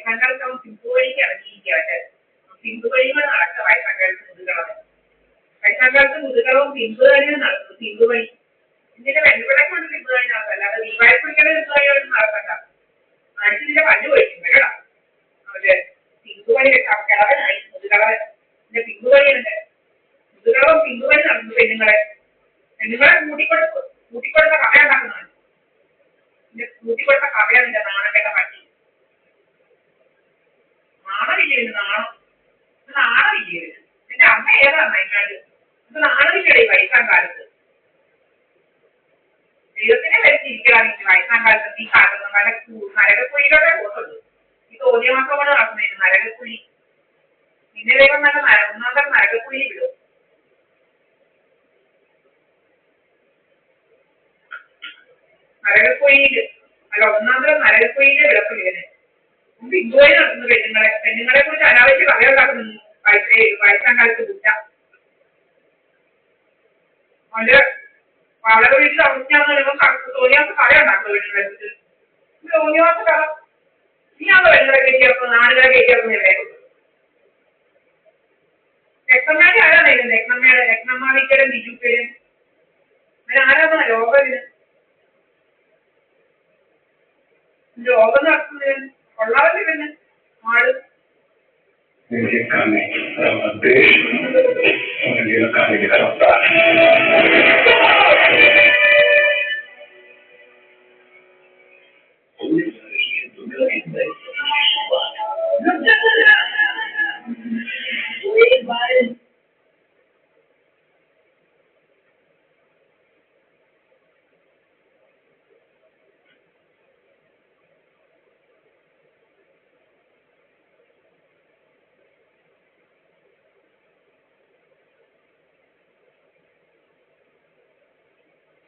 വയസ്സാങ്കാലത്ത് അവൻ സിന്ധു വഴിക്ക് ഇറങ്ങിയിരിക്കുകയാണ്. സിന്ധു വഴികൾ നടക്കുക വയസ്സാങ്കാലത്ത് മുതുകളവ്. വയസ്സാങ്കാലത്ത് മുതുകളവും സിന്ധു തന്നെ നടത്തും. സിന്ധു വഴി ഇതിന്റെ വെല്ലുവിളക്ക് കൊണ്ട് സിന്ധു വഴി നടത്തല്ല, അല്ലാതെ ദീപാവലിക്കുള്ളിൽ സിന്ധു വഴികളൊന്നും നടത്തണ്ട. മനുഷ്യന്റെ പല്ല് കഴിക്കും കേട്ടോ. അവര് സിന്ധു വഴി കിളവനായി മുതുകളവൻ. പിന്നെ സിന്ധു വഴിയുണ്ട്. മുതുകളവും സിന്ധു വഴി നടന്നു. പെണ്ണുങ്ങളെ കൂട്ടിക്കൊടുത്ത കഥ ഉണ്ടാക്കുന്നതാണ്. കൂട്ടിക്കൊടുത്ത കഥയാണ് എന്റെ നാണം കേട്ട പറ്റി. നാണമില്ലേ നാണമില്ലേ? എന്റെ അമ്മ ഏതാണ് അതിനാട്? ഇത് നാണമില്ലേ വയസ്സാം കാലത്ത്? ദൈവത്തിനെ വരച്ചിരിക്കലാണെങ്കിൽ വയസ്സാം കാലത്ത് ഈ കാലത്ത് നരകക്കുഴിയിലോടെ പോകുള്ളൂ. ഈ തോന്നിയമാസം കൊണ്ട് നടത്തുന്നതിന് നരകക്കുഴി. പിന്നെ ദൈവം നല്ല ഒന്നാം നരകക്കുഴി വിടും. നരകക്കുഴിയില് അല്ല, ഒന്നാം നരകക്കുഴിയിലെ വിളക്കുള്ളതിന് സിന്ധുവഴി നടത്തുന്ന പെണ്ണുങ്ങളെ കുറിച്ച് അനാവശ്യ കഥയുണ്ടാക്കുന്നു വയസ്സാം കാലത്ത് കുറ്റ. അവന്റെ വളരെ വീട്ടിൽ താമസിക്കാന്ന് പറയുമ്പോൾ തോന്നിയാത്ത കഥ ഉണ്ടാക്കുന്നു പെണ്ണുങ്ങളെ കുറിച്ച്. തോന്നിയാത്ത കഥ നീയാണോ പെണ്ണുങ്ങളെ കയറ്റിയാക്കും നാടുകളെ കയറ്റിയാക്കുന്നില്ലേ? രക്തമ്മയുടെ ആരാണ് ഇത്? രക്തമ്മാവിക്കലും ബിജുക്കലും ആരാണ് ലോകം? ലോകം നടത്തുന്നത് കൊള്ളാവല്ലേ പിന്നെ ആള്.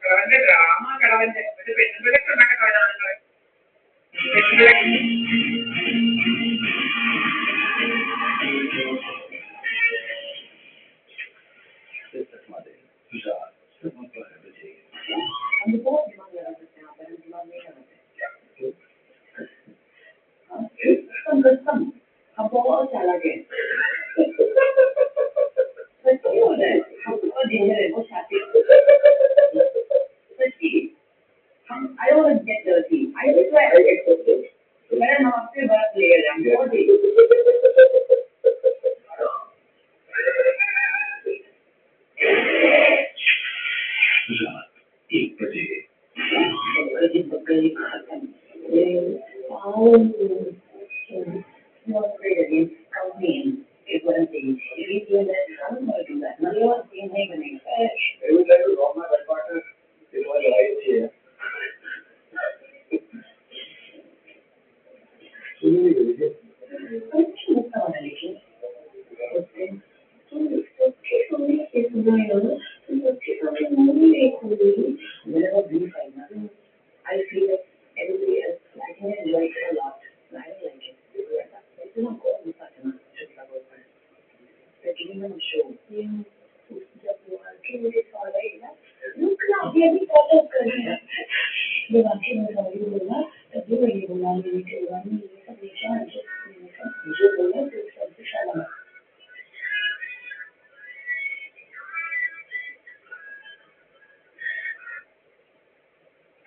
കിളവന്റെ ഡ്രാമ, കിളവന്റെ ഒരു പെണ്ണുപിള്ളക്ക് ഉണ്ടാക്കാൻ കഥകളെ I don't want to get dirty. I just like to get dirty. But I'm not sure about later. I'm dirty.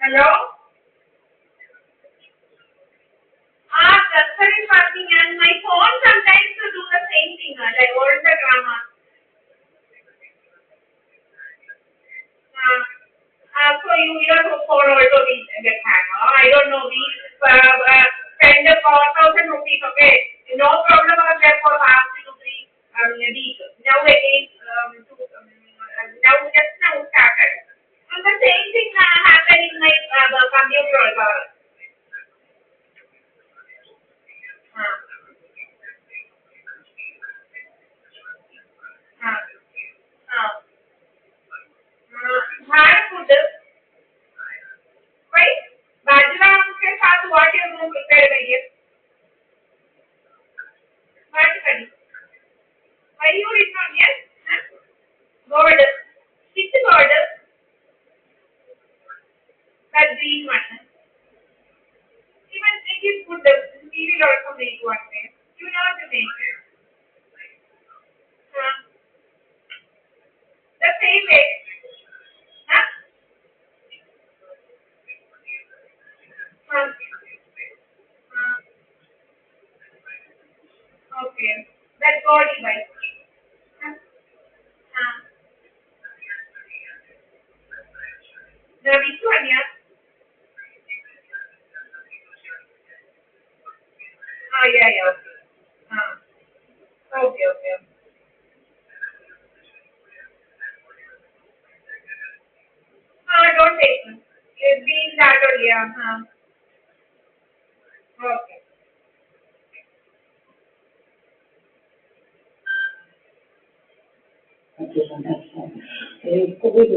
Hello? Cursor is working and my phone sometimes to do the same thing, like all the drama. So your phone also will get hang. I don't know. We spend 4,000 rupees. Okay, no problem. Therefore, ask you to bring week. Now again, now started. And the same thing happened in my computer also. Hard food. Right? Bajra के साथ what you going to prepare करिए? What करिए? Why you did not yes? God. Which God? That green one. Even it is good. We will also make one. body by the which one, yeah? Yeah, yeah, okay. Okay, okay. Don't take it. It's been that only, yeah. Okay. COVID